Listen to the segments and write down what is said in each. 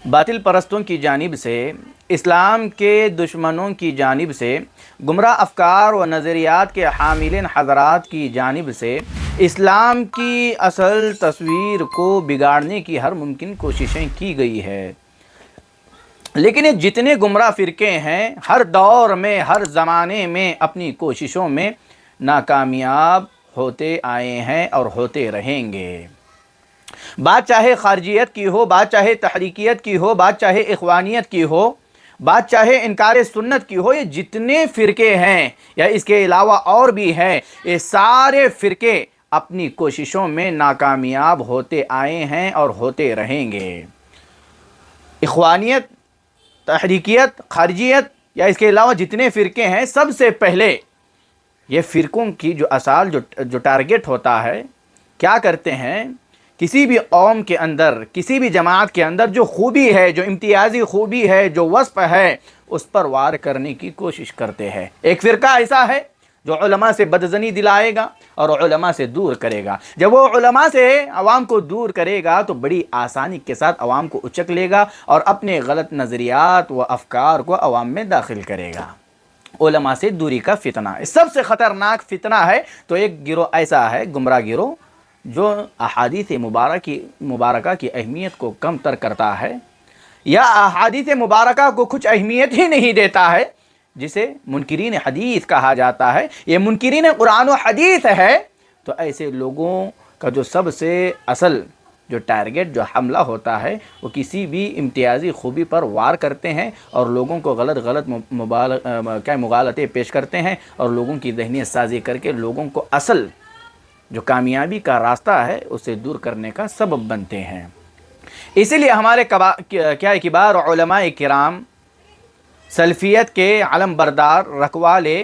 باطل پرستوں کی جانب سے، اسلام کے دشمنوں کی جانب سے، گمراہ افکار و نظریات کے حاملین حضرات کی جانب سے اسلام کی اصل تصویر کو بگاڑنے کی ہر ممکن کوششیں کی گئی ہے، لیکن یہ جتنے گمراہ فرقے ہیں ہر دور میں، ہر زمانے میں اپنی کوششوں میں ناکامیاب ہوتے آئے ہیں اور ہوتے رہیں گے۔ بات چاہے خارجیت کی ہو، بات چاہے تحریکیت کی ہو، بات چاہے اخوانیت کی ہو، بات چاہے انکار سنت کی ہو، یہ جتنے فرقے ہیں یا اس کے علاوہ اور بھی ہیں، یہ سارے فرقے اپنی کوششوں میں ناکامیاب ہوتے آئے ہیں اور ہوتے رہیں گے۔ اخوانیت، تحریکیت، خارجیت یا اس کے علاوہ جتنے فرقے ہیں، سب سے پہلے یہ فرقوں کی جو اصل جو ٹارگٹ ہوتا ہے، کیا کرتے ہیں؟ کسی بھی قوم کے اندر، کسی بھی جماعت کے اندر جو خوبی ہے، جو امتیازی خوبی ہے، جو وصف ہے، اس پر وار کرنے کی کوشش کرتے ہیں۔ ایک فرقہ ایسا ہے جو علماء سے بدظنی دلائے گا اور علماء سے دور کرے گا۔ جب وہ علماء سے عوام کو دور کرے گا تو بڑی آسانی کے ساتھ عوام کو اچک لے گا اور اپنے غلط نظریات و افکار کو عوام میں داخل کرے گا۔ علماء سے دوری کا فتنہ سب سے خطرناک فتنہ ہے۔ تو ایک گروہ ایسا ہے، گمراہ گروہ، جو احادیث مبارکہ کی اہمیت کو کم تر کرتا ہے یا احادیث مبارکہ کو کچھ اہمیت ہی نہیں دیتا ہے، جسے منکرین حدیث کہا جاتا ہے، یہ منکرین قرآن و حدیث ہے۔ تو ایسے لوگوں کا جو سب سے اصل جو ٹارگٹ، جو حملہ ہوتا ہے، وہ کسی بھی امتیازی خوبی پر وار کرتے ہیں اور لوگوں کو غلط مغالطے پیش کرتے ہیں اور لوگوں کی ذہنیت سازی کر کے لوگوں کو اصل جو کامیابی کا راستہ ہے اسے دور کرنے کا سبب بنتے ہیں۔ اسی لیے ہمارے کبار علماء کرام، سلفیت کے علم بردار رکھوالے،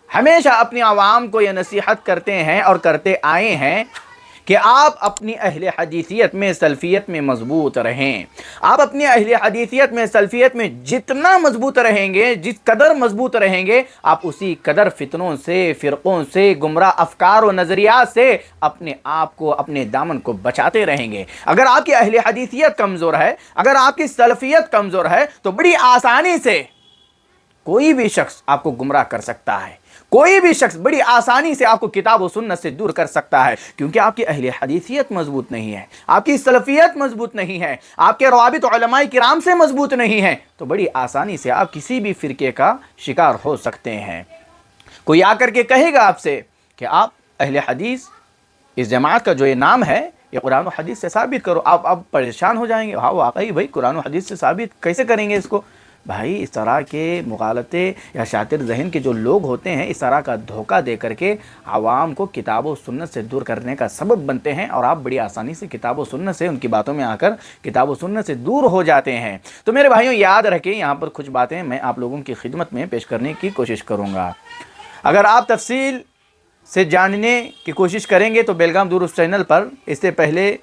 ہمیشہ اپنی عوام کو یہ نصیحت کرتے ہیں اور کرتے آئے ہیں کہ آپ اپنی اہل حدیثیت میں، سلفیت میں مضبوط رہیں۔ آپ اپنی اہل حدیثیت میں، سلفیت میں جتنا مضبوط رہیں گے، جس قدر مضبوط رہیں گے، آپ اسی قدر فتنوں سے، فرقوں سے، گمراہ افکار و نظریات سے اپنے آپ کو، اپنے دامن کو بچاتے رہیں گے۔ اگر آپ کی اہل حدیثیت کمزور ہے، اگر آپ کی سلفیت کمزور ہے، تو بڑی آسانی سے کوئی بھی شخص آپ کو گمراہ کر سکتا ہے، کوئی بھی شخص بڑی آسانی سے آپ کو کتاب و سنت سے دور کر سکتا ہے، کیونکہ آپ کی اہل حدیثیت مضبوط نہیں ہے، آپ کی سلفیت مضبوط نہیں ہے، آپ کے روابط علماء کرام سے مضبوط نہیں ہے، تو بڑی آسانی سے آپ کسی بھی فرقے کا شکار ہو سکتے ہیں۔ کوئی آ کر کے کہے گا آپ سے کہ آپ اہل حدیث، اس جماعت کا جو یہ نام ہے، یہ قرآن و حدیث سے ثابت کرو، آپ پریشان ہو جائیں گے۔ ہاں واقعی بھائی، قرآن و حدیث سے ثابت کیسے کریں گے اس کو؟ بھائی، اس طرح کے مغالطے یا شاطر ذہن کے جو لوگ ہوتے ہیں، اس طرح کا دھوکہ دے کر کے عوام کو کتاب و سنت سے دور کرنے کا سبب بنتے ہیں، اور آپ بڑی آسانی سے کتاب و سنت سے، ان کی باتوں میں آ کر کتاب و سنت سے دور ہو جاتے ہیں۔ تو میرے بھائیوں، یاد رکھیں، یہاں پر کچھ باتیں میں آپ لوگوں کی خدمت میں پیش کرنے کی کوشش کروں گا۔ اگر آپ تفصیل سے جاننے کی کوشش کریں گے تو بیلگام دروس چینل پر اس سے پہلے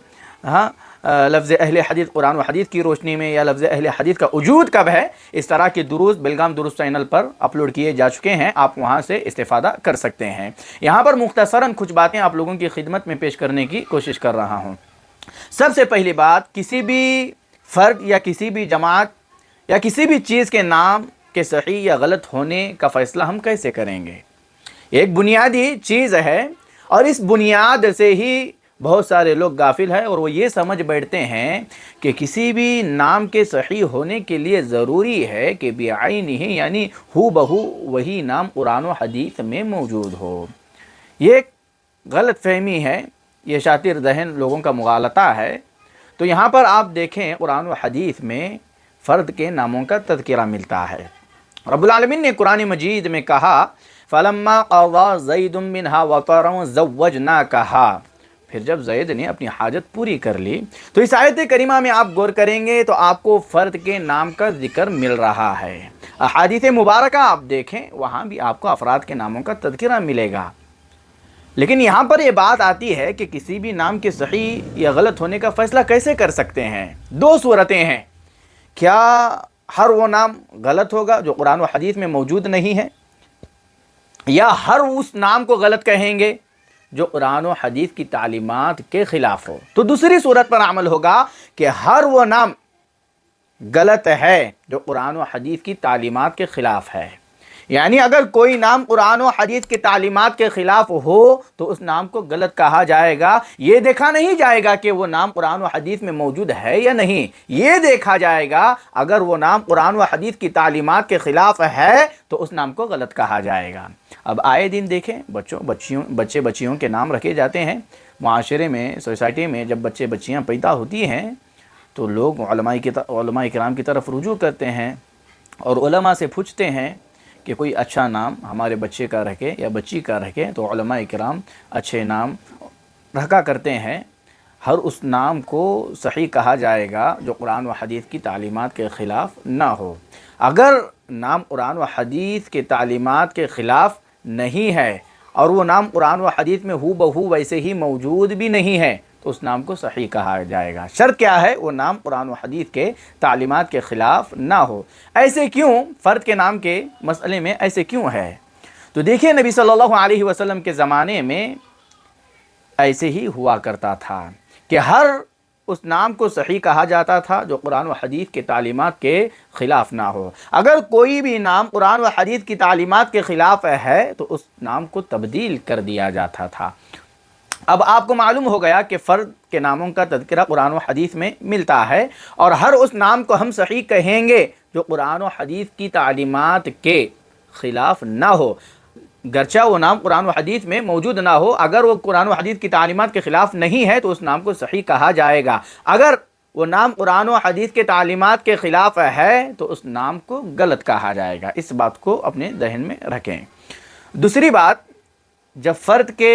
لفظ اہل حدیث قرآن و حدیث کی روشنی میں، یا لفظ اہل حدیث کا وجود کب ہے، اس طرح کے دروس بیلگام دروس چینل پر اپلوڈ کیے جا چکے ہیں، آپ وہاں سے استفادہ کر سکتے ہیں۔ یہاں پر مختصراً کچھ باتیں آپ لوگوں کی خدمت میں پیش کرنے کی کوشش کر رہا ہوں۔ سب سے پہلی بات، کسی بھی فرد یا کسی بھی جماعت یا کسی بھی چیز کے نام کے صحیح یا غلط ہونے کا فیصلہ ہم کیسے کریں گے؟ ایک بنیادی چیز ہے، اور اس بنیاد سے ہی بہت سارے لوگ غافل ہیں، اور وہ یہ سمجھ بیٹھتے ہیں کہ کسی بھی نام کے صحیح ہونے کے لیے ضروری ہے کہ بعینہ، یعنی ہو بہو وہی نام قرآن و حدیث میں موجود ہو۔ یہ ایک غلط فہمی ہے، یہ شاطر ذہن لوگوں کا مغالطہ ہے۔ تو یہاں پر آپ دیکھیں، قرآن و حدیث میں فرد کے ناموں کا تذکرہ ملتا ہے۔ رب العالمین نے قرآن مجید میں کہا، فَلَمَّا قَضَى زَيْدٌ مِّنْهَا وَطَرًا زَوَّجْنَاكَهَا، پھر جب زید نے اپنی حاجت پوری کر لی۔ تو اس آیت کریمہ میں آپ غور کریں گے تو آپ کو فرد کے نام کا ذکر مل رہا ہے۔ احادیث مبارکہ آپ دیکھیں، وہاں بھی آپ کو افراد کے ناموں کا تذکرہ ملے گا، لیکن یہاں پر یہ بات آتی ہے کہ کسی بھی نام کے صحیح یا غلط ہونے کا فیصلہ کیسے کر سکتے ہیں؟ دو صورتیں ہیں، کیا ہر وہ نام غلط ہوگا جو قرآن و حدیث میں موجود نہیں ہے، یا ہر اس نام کو غلط کہیں گے جو قرآن و حدیث کی تعلیمات کے خلاف ہو؟ تو دوسری صورت پر عمل ہوگا کہ ہر وہ نام غلط ہے، جو قرآن و حدیث کی تعلیمات کے خلاف ہے۔ یعنی اگر کوئی نام قرآن و حدیث کی تعلیمات کے خلاف ہو تو اس نام کو غلط کہا جائے گا۔ یہ دیکھا نہیں جائے گا کہ وہ نام قرآن و حدیث میں موجود ہے یا نہیں، یہ دیکھا جائے گا اگر وہ نام قرآن و حدیث کی تعلیمات کے خلاف ہے تو اس نام کو غلط کہا جائے گا۔ اب آئے دن دیکھیں بچے بچیوں کے نام رکھے جاتے ہیں معاشرے میں، سوسائٹی میں۔ جب بچے بچیاں پیدا ہوتی ہیں تو لوگ علماء کرام کی طرف رجوع کرتے ہیں اور علماء سے پوچھتے ہیں کہ کوئی اچھا نام ہمارے بچے کا رکھے یا بچی کا رکھے، تو علماء کرام اچھے نام رکھا کرتے ہیں۔ ہر اس نام کو صحیح کہا جائے گا جو قرآن و حدیث کی تعلیمات کے خلاف نہ ہو۔ اگر نام قرآن و حدیث کے تعلیمات کے خلاف نہیں ہے اور وہ نام قرآن و حدیث میں ہو بہو ویسے ہی موجود بھی نہیں ہے تو اس نام کو صحیح کہا جائے گا۔ شرط کیا ہے؟ وہ نام قرآن و حدیث کے تعلیمات کے خلاف نہ ہو۔ ایسے کیوں؟ فرد کے نام کے مسئلے میں ایسے کیوں ہے؟ تو دیکھیں نبی صلی اللہ علیہ وسلم کے زمانے میں ایسے ہی ہوا کرتا تھا کہ ہر اس نام کو صحیح کہا جاتا تھا جو قرآن و حدیث کے تعلیمات کے خلاف نہ ہو۔ اگر کوئی بھی نام قرآن و حدیث کی تعلیمات کے خلاف ہے تو اس نام کو تبدیل کر دیا جاتا تھا۔ اب آپ کو معلوم ہو گیا کہ فرد کے ناموں کا تذکرہ قرآن و حدیث میں ملتا ہے، اور ہر اس نام کو ہم صحیح کہیں گے جو قرآن و حدیث کی تعلیمات کے خلاف نہ ہو، گرچہ وہ نام قرآن و حدیث میں موجود نہ ہو۔ اگر وہ قرآن و حدیث کی تعلیمات کے خلاف نہیں ہے تو اس نام کو صحیح کہا جائے گا۔ اگر وہ نام قرآن و حدیث کے تعلیمات کے خلاف ہے تو اس نام کو غلط کہا جائے گا۔ اس بات کو اپنے ذہن میں رکھیں۔ دوسری بات، جب فرد کے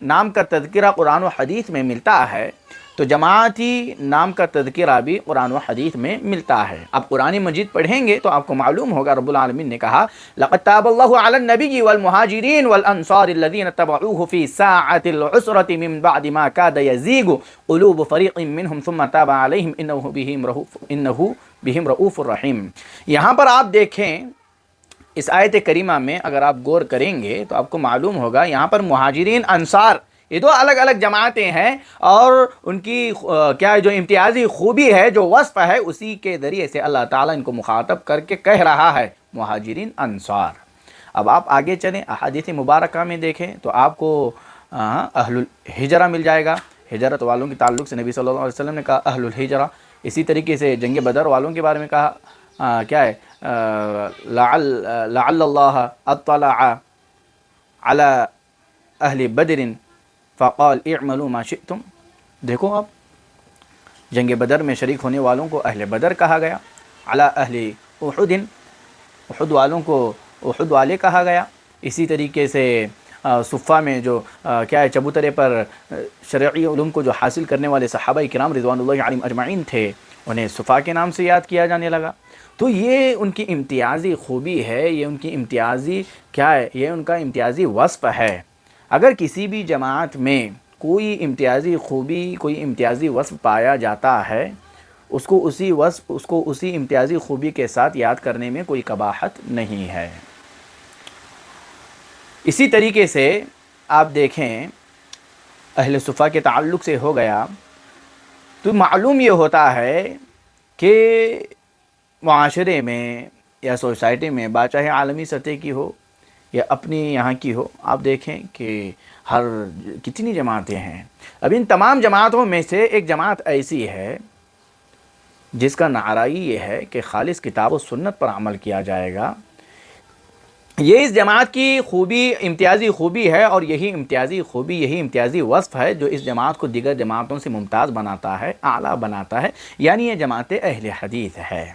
نام کا تذکرہ قرآن و حدیث میں ملتا ہے تو جماعتی نام کا تذکرہ بھی قرآن و حدیث میں ملتا ہے۔ اب قرآن مجید پڑھیں گے تو آپ کو معلوم ہوگا رب العالمین نے کہا لَقَدْ تَابَ اللَّهُ عَلَى النَّبِيِّ وَالْمُهَاجِرِينَ وَالْأَنصَارِ الَّذِينَ اتَّبَعُوهُ فِي سَاعَةِ الْعُسْرَةِ مِنْ بَعْدِ مَا كَادَ يَزِيغُ قُلُوبُ فَرِيقٍ مِّنْهُمْ ثُمَّ تَابَ عَلَيْهِمْ إِنَّهُ بِهِمْ رَءُوفٌ رَحِيمٌ۔ یہاں پر آپ دیکھیں اس آیت کریمہ میں اگر آپ غور کریں گے تو آپ کو معلوم ہوگا یہاں پر مہاجرین انصار یہ دو الگ الگ جماعتیں ہیں، اور ان کی کیا جو امتیازی خوبی ہے، جو وصف ہے، اسی کے ذریعے سے اللہ تعالیٰ ان کو مخاطب کر کے کہہ رہا ہے مہاجرین انصار۔ اب آپ آگے چلیں احادیث مبارکہ میں دیکھیں تو آپ کو اہل الحجرہ مل جائے گا۔ ہجرت والوں کے تعلق سے نبی صلی اللہ علیہ وسلم نے کہا اہل الحجرہ۔ اسی طریقے سے جنگ بدر والوں کے بارے میں کہا کیا ہے لعل اللہ اطلع علی اہل بدر فقال اعملوا ما شئتم۔ دیکھو آپ جنگ بدر میں شریک ہونے والوں کو اہل بدر کہا گیا، علی اہل احد، احد والوں کو احد والے کہا گیا۔ اسی طریقے سے صفہ میں جو کیا ہے چبوترے پر شرعی علوم کو جو حاصل کرنے والے صحابہ کرام رضوان اللہ علیہم اجمعین تھے انہیں صفہ کے نام سے یاد کیا جانے لگا۔ تو یہ ان کی امتیازی خوبی ہے، یہ ان کی امتیازی کیا ہے، یہ ان کا امتیازی وصف ہے۔ اگر کسی بھی جماعت میں کوئی امتیازی خوبی، کوئی امتیازی وصف پایا جاتا ہے، اس کو اسی امتیازی خوبی کے ساتھ یاد کرنے میں کوئی قباحت نہیں ہے۔ اسی طریقے سے آپ دیکھیں اہل صفہ کے تعلق سے ہو گیا تو معلوم یہ ہوتا ہے کہ معاشرے میں یا سوسائٹی میں، بات چاہے عالمی سطح کی ہو یا اپنی یہاں کی ہو، آپ دیکھیں کہ کتنی جماعتیں ہیں۔ اب ان تمام جماعتوں میں سے ایک جماعت ایسی ہے جس کا نعرہ یہ ہے کہ خالص کتاب و سنت پر عمل کیا جائے گا۔ یہ اس جماعت کی خوبی، امتیازی خوبی ہے، اور یہی امتیازی خوبی، یہی امتیازی وصف ہے جو اس جماعت کو دیگر جماعتوں سے ممتاز بناتا ہے، اعلیٰ بناتا ہے، یعنی یہ جماعت اہل حدیث ہے۔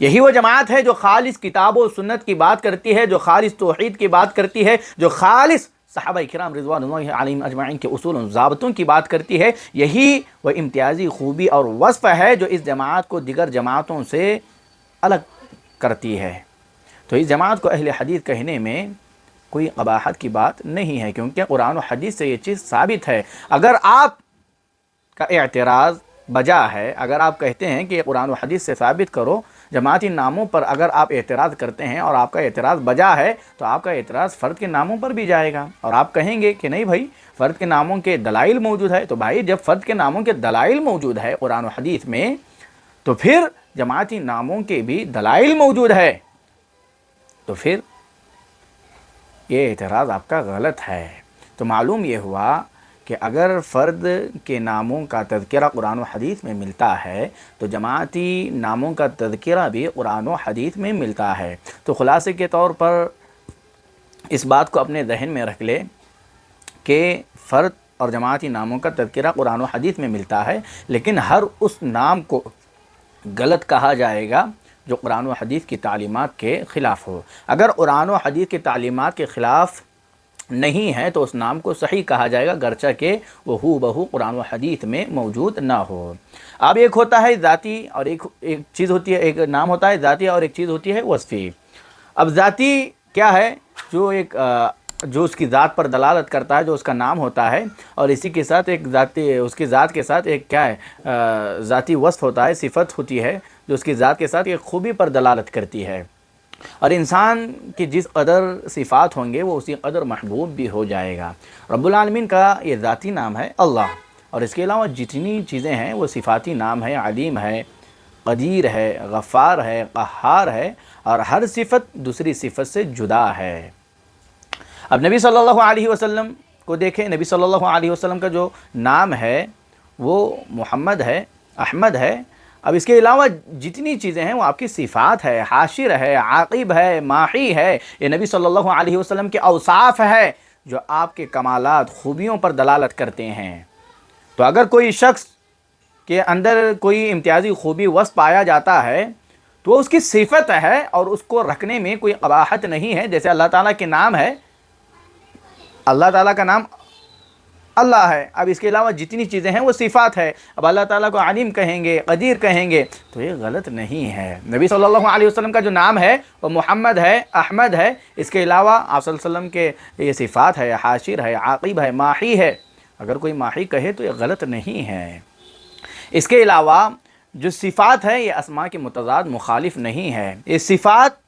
یہی وہ جماعت ہے جو خالص کتاب و سنت کی بات کرتی ہے، جو خالص توحید کی بات کرتی ہے، جو خالص صحابہ کرام رضوان اللہ علیہم اجمعین کے اصول و ضابطوں کی بات کرتی ہے۔ یہی وہ امتیازی خوبی اور وصف ہے جو اس جماعت کو دیگر جماعتوں سے الگ کرتی ہے۔ تو اس جماعت کو اہل حدیث کہنے میں کوئی قباحت کی بات نہیں ہے، کیونکہ قرآن و حدیث سے یہ چیز ثابت ہے۔ اگر آپ کا اعتراض بجا ہے، اگر آپ کہتے ہیں کہ یہ قرآن و حدیث سے ثابت کرو، جماعتی ناموں پر اگر آپ اعتراض کرتے ہیں اور آپ کا اعتراض بجا ہے تو آپ کا اعتراض فرد کے ناموں پر بھی جائے گا، اور آپ کہیں گے کہ نہیں بھائی فرد کے ناموں کے دلائل موجود ہے۔ تو بھائی جب فرد کے ناموں کے دلائل موجود ہے قرآن و حدیث میں تو پھر جماعتی ناموں کے بھی دلائل موجود ہے، تو پھر یہ اعتراض آپ کا غلط ہے۔ تو معلوم یہ ہوا کہ اگر فرد کے ناموں کا تذکرہ قرآن و حدیث میں ملتا ہے تو جماعتی ناموں کا تذکرہ بھی قرآن و حدیث میں ملتا ہے۔ تو خلاصے کے طور پر اس بات کو اپنے ذہن میں رکھ لے کہ فرد اور جماعتی ناموں کا تذکرہ قرآن و حدیث میں ملتا ہے، لیکن ہر اس نام کو غلط کہا جائے گا جو قرآن و حدیث کی تعلیمات کے خلاف ہو۔ اگر قرآن و حدیث کی تعلیمات کے خلاف نہیں ہے تو اس نام کو صحیح کہا جائے گا، گرچہ کہ وہ ہو بہو قرآن و حدیث میں موجود نہ ہو۔ اب ایک ہوتا ہے ذاتی اور ایک چیز ہوتی ہے، ایک نام ہوتا ہے ذاتی اور ایک چیز ہوتی ہے وصفی۔ اب ذاتی کیا ہے؟ جو اس کی ذات پر دلالت کرتا ہے، جو اس کا نام ہوتا ہے، اور اسی کے ساتھ ایک ذاتی، اس کی ذات کے ساتھ ایک کیا ہے، ذاتی وصف ہوتا ہے، صفت ہوتی ہے جو اس کی ذات کے ساتھ ایک خوبی پر دلالت کرتی ہے۔ اور انسان کی جس قدر صفات ہوں گے وہ اسی قدر محبوب بھی ہو جائے گا۔ رب العالمین کا یہ ذاتی نام ہے اللہ، اور اس کے علاوہ جتنی چیزیں ہیں وہ صفاتی نام ہے، علیم ہے، قدیر ہے، غفار ہے، قہار ہے، اور ہر صفت دوسری صفت سے جدا ہے۔ اب نبی صلی اللہ علیہ وسلم کو دیکھیں، نبی صلی اللہ علیہ وسلم کا جو نام ہے وہ محمد ہے، احمد ہے۔ اب اس کے علاوہ جتنی چیزیں ہیں وہ آپ کی صفات ہے، حاشر ہے، عاقب ہے، ماحی ہے، یہ نبی صلی اللہ علیہ وسلم کے اوصاف ہے جو آپ کے کمالات، خوبیوں پر دلالت کرتے ہیں۔ تو اگر کوئی شخص کے اندر کوئی امتیازی خوبی وصف پایا جاتا ہے تو وہ اس کی صفت ہے اور اس کو رکھنے میں کوئی قباحت نہیں ہے۔ جیسے اللہ تعالیٰ کے نام ہے، اللہ تعالیٰ کا نام اللہ ہے، اب اس کے علاوہ جتنی چیزیں ہیں وہ صفات ہے۔ اب اللہ تعالیٰ کو علیم کہیں گے، قدیر کہیں گے تو یہ غلط نہیں ہے۔ نبی صلی اللہ علیہ وسلم کا جو نام ہے وہ محمد ہے، احمد ہے، اس کے علاوہ آپ صلی اللہ علیہ وسلم کے یہ صفات ہے، حاشر ہے، عاقب ہے، ماحی ہے۔ اگر کوئی ماحی کہے تو یہ غلط نہیں ہے۔ اس کے علاوہ جو صفات ہے یہ اسماء کے متضاد مخالف نہیں ہے۔ یہ صفات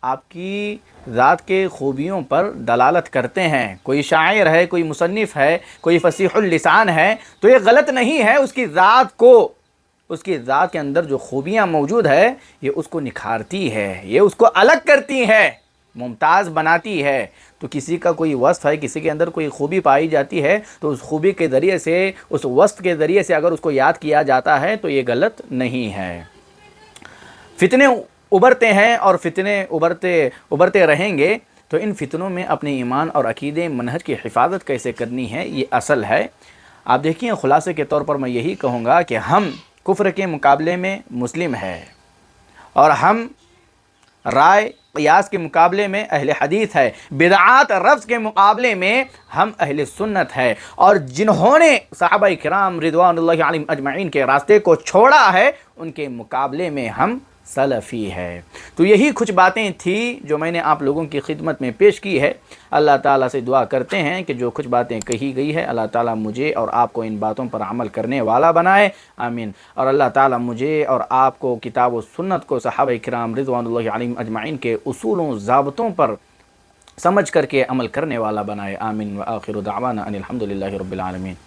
آپ کی ذات کے خوبیوں پر دلالت کرتے ہیں۔ کوئی شاعر ہے، کوئی مصنف ہے، کوئی فصیح اللسان ہے تو یہ غلط نہیں ہے، اس کی ذات کو، اس کی ذات کے اندر جو خوبیاں موجود ہے یہ اس کو نکھارتی ہے، یہ اس کو الگ کرتی ہے، ممتاز بناتی ہے۔ تو کسی کا کوئی وصف ہے، کسی کے اندر کوئی خوبی پائی جاتی ہے تو اس خوبی کے ذریعے سے، اس وصف کے ذریعے سے اگر اس کو یاد کیا جاتا ہے تو یہ غلط نہیں ہے۔ فتنے ابھرتے ہیں اور فتنے ابھرتے رہیں گے، تو ان فتنوں میں اپنے ایمان اور عقیدے منہج کی حفاظت کیسے کرنی ہے یہ اصل ہے۔ آپ دیکھیں، خلاصے کے طور پر میں یہی کہوں گا کہ ہم کفر کے مقابلے میں مسلم ہے، اور ہم رائے قیاس کے مقابلے میں اہل حدیث ہے، بدعات رفض کے مقابلے میں ہم اہل سنت ہے، اور جنہوں نے صحابہ کرام رضوان اللہ علیہم اجمعین کے راستے کو چھوڑا ہے ان کے مقابلے میں ہم سلفی ہے۔ تو یہی کچھ باتیں تھیں جو میں نے آپ لوگوں کی خدمت میں پیش کی ہے۔ اللہ تعالیٰ سے دعا کرتے ہیں کہ جو کچھ باتیں کہی گئی ہے اللہ تعالیٰ مجھے اور آپ کو ان باتوں پر عمل کرنے والا بنائے، آمین۔ اور اللہ تعالیٰ مجھے اور آپ کو کتاب و سنت کو صحابہ کرام رضوان اللہ علیہم اجمعین کے اصولوں ضابطوں پر سمجھ کر کے عمل کرنے والا بنائے، آمین۔ وآخر دعوانا ان الحمد للہ رب العالمین۔